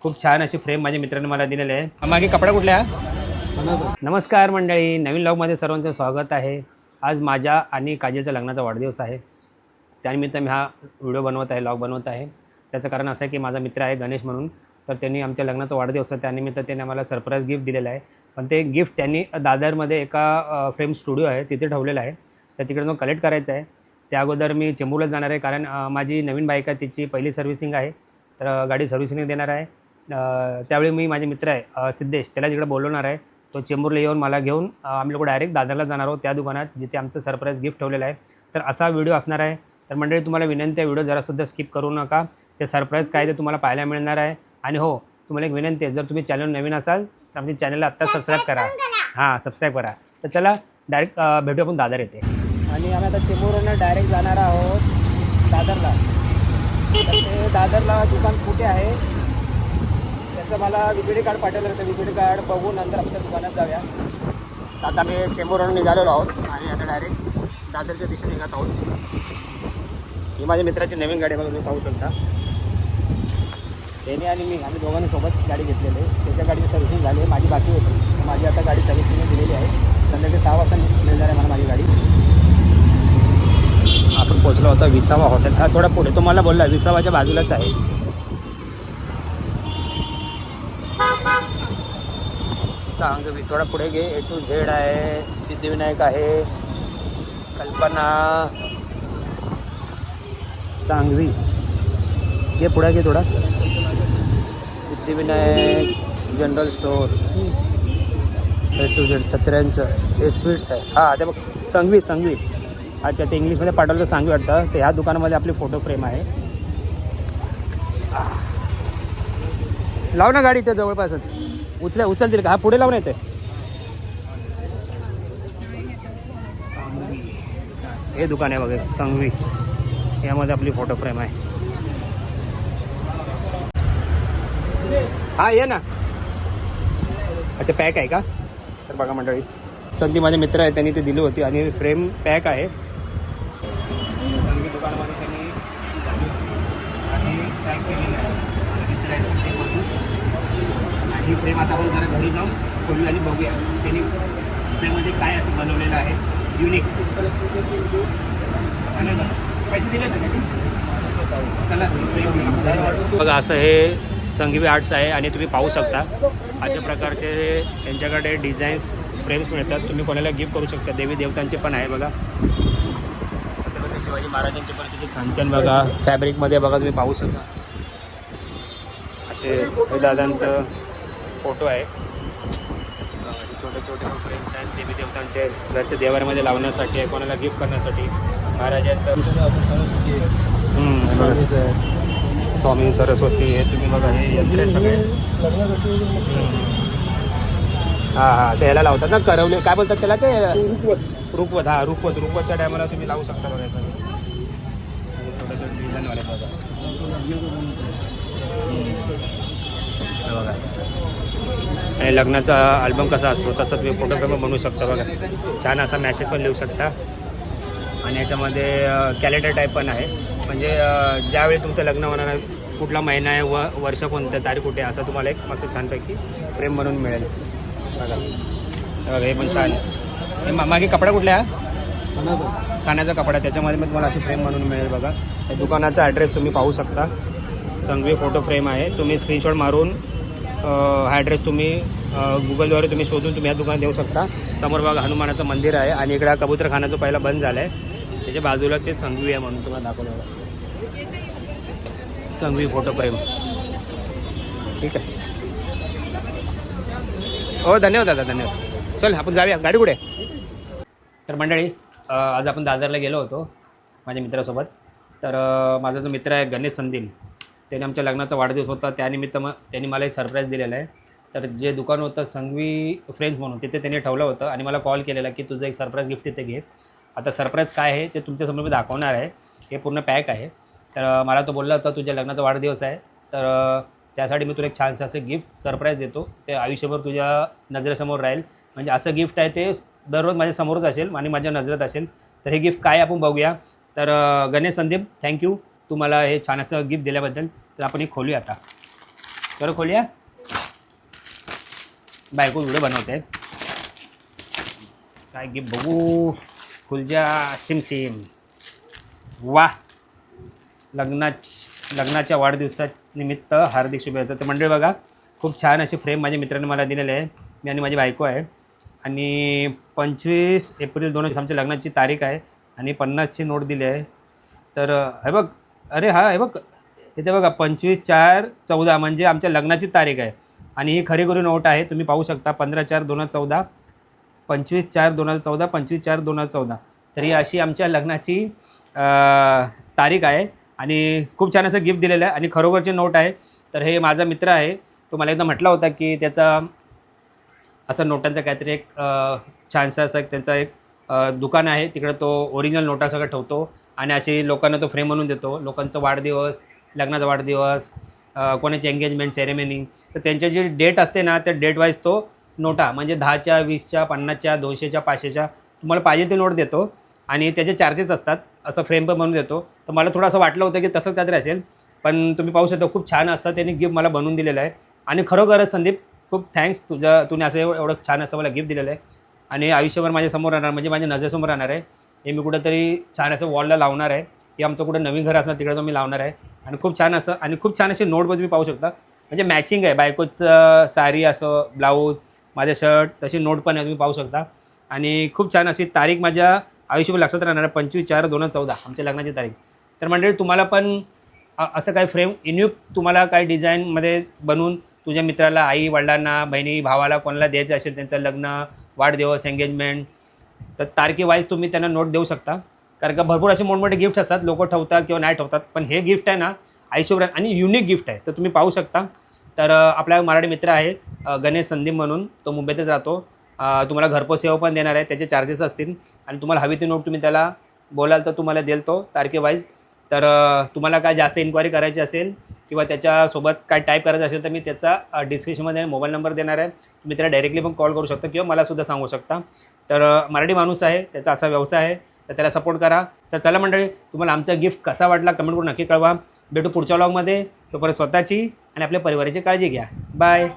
खूप छान अशी फ्रेम माझ्या मित्राने मला दिलेले आहे। मागे कपडा कुठला? नमस्कार मंडळी, नवीन व्लॉगमध्ये सर्वांचं स्वागत आहे। आज माझ्या आणि काजलच्या लग्नाचा वाढदिवस आहे, त्यानिमित्त मी हा व्हिडिओ बनवत आहे, व्लॉग बनवत आहे। त्याचं कारण असं आहे की माझा मित्र आहे गणेश म्हणून, तर त्यांनी आमच्या लग्नाचा वाढदिवस आहे त्यानिमित्त त्यांनी आम्हाला सरप्राईज गिफ्ट दिलेलं आहे। पण ते गिफ्ट त्यांनी दादरमध्ये एका फ्रेम स्टुडिओ आहे तिथे ठेवलेलं आहे, तर तिकडे जाऊन कलेक्ट करायचं आहे। त्या अगोदर मी चेंबूरला जाणार आहे, कारण माझी नवीन बाईक आहे, तिची पहिली सर्व्हिसिंग आहे, तर गाडी सर्व्हिसिंग देणार आहे। त्यावेळी मी माझे मित्र आहे सिद्धेश, त्याला तिकडे बोलवणार आहे। तो चेंबूरला येऊन मला घेऊन आम्ही लोक डायरेक्ट दादरला जाणार आहोत, त्या दुकानात जिथे आमचं सरप्राईज गिफ्ट ठेवलेलं आहे। तर असा व्हिडिओ असणार आहे। तर मंडळी तुम्हाला विनंती आहे, व्हिडिओ जरासुद्धा स्किप करू नका, ते सरप्राईज काय ते तुम्हाला पाहायला मिळणार आहे। आणि हो, तुम्हाला एक विनंती आहे, जर तुम्ही चॅनल नवीन असाल तर आमच्या चॅनलला आत्ता सबस्क्राईब करा। हां, सबस्क्राईब करा। तर चला डायरेक्ट भेटू आपण दादर येते। आणि आम्ही आता चेंबूरवरून डायरेक्ट जाणार आहोत दादरला। तर ते दादरला दुकान कुठे आहे त्याचं मला व्हिजिट कार्ड पाठवलं होतं, व्हिजिट कार्ड बघून नंतर आपण त्या दुकानात जाऊया। आता आम्ही चेंबूरवरून निघालेलो आहोत आणि आता डायरेक्ट दादरच्या दिशेने निघत आहोत। ही माझ्या मित्राची नवीन गाडी बघा, तुम्ही पाहू शकता। त्याने आणि मी आम्ही दोघांनी सोबत गाडी घेतलेली आहे, त्याच्या गाडीची सर्व्हिसिंग झाली आहे, माझी बाकी होती। माझी आता गाडी सर्व्हिसिंग दिलेली आहे, संध्याकाळी 6 वाजता मिळणार आहे मला माझी गाडी। आपण पोचलो होता विसावा हॉटेल, हा थोडा पुढे, तो मला बोलला विसावाच्या बाजूलाच आहे। सांगवी थोडा पुढे गे, A to Z आहे, सिद्धिविनायक आहे, कल्पना, सांगवी ये पुढे गे थोडा, Siddhivinayak, general store, A to Z छत्र्यांचं, हे स्वीट्स आहे। हां ते बघ, सांगवी सांगवी, अच्छा ते इंग्लिशमध्ये पाठवलं तर सांगवी वाटतं। तर ह्या दुकानामध्ये आपली फोटो फ्रेम आहे। लाव ना गाडी त्या जवळपासच, उचलतील का? हा पुढे लावून येते। हे दुकान आहे बघा सांगवी, यामध्ये आपली फोटो फ्रेम आहे। हा ये ना, अच्छा पॅक आहे का? तर बघा मंडळी, संधी माझे मित्र आहे, त्यांनी ते दिली होती आणि फ्रेम पॅक आहे। सांगवी दुकानामध्ये त्यांनी आणि पॅक केलेलं आहे। मित्र आहे संधी ही फ्रेम आता आपण जरा घरी जाऊन खोलूया आणि बघूया त्यांनी फ्रेममध्ये काय असं बनवलेलं आहे युनिक। पैसे दिले ना, चला बघा, असं हे संघवी आर्ट्स आहे आणि तुम्ही पाहू शकता अशा प्रकारचे त्यांच्याकडे डिझाईन्स फ्रेम्स मिळतात। तुम्ही कोणाला गिफ्ट करू शकता, देवी देवतांचे पण आहे बघा, छत्रपती शिवाजी महाराजांचे पण किती छान छान बघा फॅब्रिकमध्ये बघा, तुम्ही पाहू शकता। असे दादांचं फोटो आहे, छोटे छोटे फ्रेम्स आहेत देवी देवतांचे, घरच्या देवाऱ्यामध्ये लावण्यासाठी आहे, कोणाला गिफ्ट करण्यासाठी। महाराजांचं स्वामी सरस्वती हे तुम्ही बघा, हे यंत्र आहे सगळे। हां हां, ते ह्याला लावतात ना, करवले काय बोलतात त्याला, ते रुखवत। हां रुखवतच्या टायमाला तुम्ही लावू शकता बघा सगळे, छोटे छोटे डिझाईनवाले बघा बघा। आणि लग्नाचा अल्बम कसा असतो तसं तुम्ही फोटोग्राफर बनवू शकता बघा, छान असा मॅसेज पण लिहू शकता। आणि याच्यामध्ये कॅलेंडर टाईप पण आहे, म्हणजे ज्यावेळी तुमचं लग्न होणार आहे, कुठला महिना आहे, वर्ष कोणतं, तारीख कुठे, असं तुम्हाला एक मस्त छानपैकी फ्रेम बनवून मिळेल बघा। बघा हे पण छान आहे। हे मागे कपडा कुठला आहे? कानाचा कपडा, त्याच्यामध्ये पण तुम्हाला अशी फ्रेम बनवून मिळेल बघा। या दुकानाचा ॲड्रेस तुम्ही पाहू शकता, संघवी फोटो फ्रेम आहे। तुम्ही स्क्रीनशॉट मारून हा ॲड्रेस तुम्ही गुगलद्वारे तुम्ही शोधून तुम्ही या दुकानात देऊ शकता। समोर बघा हनुमानाचं मंदिर आहे आणि इकडे कबूतरखाना जो पहिला बंद झाला आहे त्याच्या बाजूलाच ते संघवी आहे म्हणून तुम्हाला दाखवलं, संघवी फोटो फ्रेम। ठीक आहे, हो धन्यवाद दादा, धन्यवाद। चल आपण जाऊया, गाडी कुठे? तर मंडळी, आज आपण दादरला गेलो होतो माझ्या मित्रासोबत। तर माझा जो मित्र आहे गणेश संदील, त्याने आमच्या लग्नाचा वाढदिवस होता, त्यानिमित्त त्यांनी मला एक सरप्राईज दिलेलं आहे। तर जे दुकान होतं संघवी फ्रेंड्स म्हणून, तिथे त्यांनी ठेवलं होतं आणि मला कॉल केलेला की तुझं एक सरप्राईज गिफ्ट तिथे घे। आता सरप्राईज काय आहे ते तुमच्यासमोर मी दाखवणार आहे। हे पूर्ण पॅक आहे। तर मला तो बोलला होता तुझ्या लग्नाचा वाढदिवस आहे, तर त्यासाठी मी तुला एक छानसं असं गिफ्ट सरप्राईज देतो, ते आयुष्यभर तुझ्या नजरेसमोर राहील। म्हणजे असं गिफ्ट आहे ते दररोज माझ्यासमोरच असेल आणि माझ्या नजरेत असेल। तर हे गिफ्ट काय आपण बघूया। तर गणेश संदीप, थँक्यू तू मला हे छान असं गिफ्ट दिल्याबद्दल। तर आपण हे खोलूया आता। तर खोलूया. बायको व्हिडिओ बनवते. काय गिफ्ट बघू. खुलजा सिम सिम. वाह. लग्नाच्या वाढदिवसानिमित्त हार्दिक शुभेच्छा. तर मंडळी बघा, खूप छान अशी फ्रेम माझ्या मित्राने मला दिलेले आहे. मी आणि माझी बायको आहे. आणि 25 एप्रिल 2020 आमच्या लग्नाची तारीख आहे. आणि 50ची नोट दिली आहे. तर हे बघ, अरे हा हे बघ इथे बघा 25/4/14 म्हणजे आमच्या लग्नाची तारीख आहे. आणि ही खरीखुरी नोट आहे. तुम्ही पाहू शकता 15/4/2014, 25/4/2014, 25/4/2014. तर ही अशी आमच्या लग्नाची तारीख आहे. आणि खूप छान असं गिफ्ट दिलेलं आहे आणि खरोखरची नोट आहे. तर हे माझा मित्र आहे. तो मला एकदा म्हटला होता की त्याचा असं नोटांचं काहीतरी एक छानसं असं त्यांचा एक दुकान आहे. तिकडं तो ओरिजिनल नोटा सगळं ठेवतो आणि अशी लोकांना तो फ्रेम म्हणून देतो. लोकांचा वाढदिवस, लग्नाचा वाढदिवस, कोणाची एंगेजमेंट सेरेमनी, तर त्यांची जी डेट असते ना त्या डेट वाईज तो नोटा म्हणजे 10च्या, 20च्या, 50च्या, 200च्या, 500च्या तुम्हाला पाहिजे ते नोट देतो. आणि त्याचे चार्जेस असतात. असं फ्रेम पण बनवून देतो. तर मला थोडं असं वाटलं होतं की तसं काहीतरी असेल, पण तुम्ही पाहू शकता खूप छान असं त्यांनी गिफ्ट मला बनवून दिलेलं आहे. आणि खरोखरच संदीप खूप थँक्स तुम्ही असं एवढं छान असं मला गिफ्ट दिलेलं आहे. आणि आयुष्यभर माझ्यासमोर राहणार म्हणजे माझ्या नजरेसमोर राहणार आहे. हे मी कुठंतरी छान असं वॉलला लावणार आहे. हे आमचं कुठं नवीन घर असणार तिकडं तो मी लावणार आहे. आणि खूप छान असं आणि खूप छान अशी नोटमध्ये तुम्ही पाहू शकता. म्हणजे मॅचिंग आहे. बायकोचं साडी असं ब्लाऊज, माझं शर्ट, तशी नोट पण आहे तुम्ही पाहू शकता. आणि खूप छान अशी तारीख माझ्या आयुष्यभर लक्षात राहणार आहे. 25/4/2014 आमच्या लग्नाची तारीख. तर मंडळी तुम्हाला पण असं काही फ्रेम युनिक तुम्हाला काही डिझाईनमध्ये बनवून तुझ्या मित्राला, आई वडिलांना, बहिणी भावाला कोणाला द्यायचं असेल त्यांचं लग्न, वाढदिवस, एंगेजमेंट, तर तारखेवाईज तुम्ही त्यांना नोट देऊ शकता. कारण का भरपूर असे मोठमोठे गिफ्ट असतात. लोक ठेवतात किंवा नाही ठेवतात. पण हे गिफ्ट आहे ना आयुष्यभर आणि युनिक गिफ्ट आहे. तर तुम्ही पाहू शकता. तर आपला मराठी मित्र आहे गणेश संदीप म्हणून. तो मुंबईतच राहतो. तुम्हाला घरपोच सेवा पण देणार आहे. त्याचे चार्जेस असतील. आणि तुम्हाला हवी ती नोट तुम्ही त्याला बोलाल तर तुम्हाला देईल तो तारखेवाईज. तर तुम्हाला काय जास्त इन्क्वायरी करायची असेल किंवा त्याच्यासोबत काय टाईप करायचं असेल तर मी त्याचा डिस्क्रिप्शनमध्ये मोबाईल नंबर देणार आहे. तुम्ही त्याला डायरेक्टली पण कॉल करू शकता किंवा मलासुद्धा सांगू शकता. तर मराठी माणूस आहे, त्याचा असा व्यवसाय आहे, तर त्याला सपोर्ट करा. तर चला मंडळी, तुम्हाला आमचा गिफ्ट कसा वाटला कमेंट करून नक्की कळवा. भेटू पुढच्या व्लॉगमध्ये. तोपर्यंत स्वतःची आणि आपल्या परिवाराची काळजी घ्या. बाय.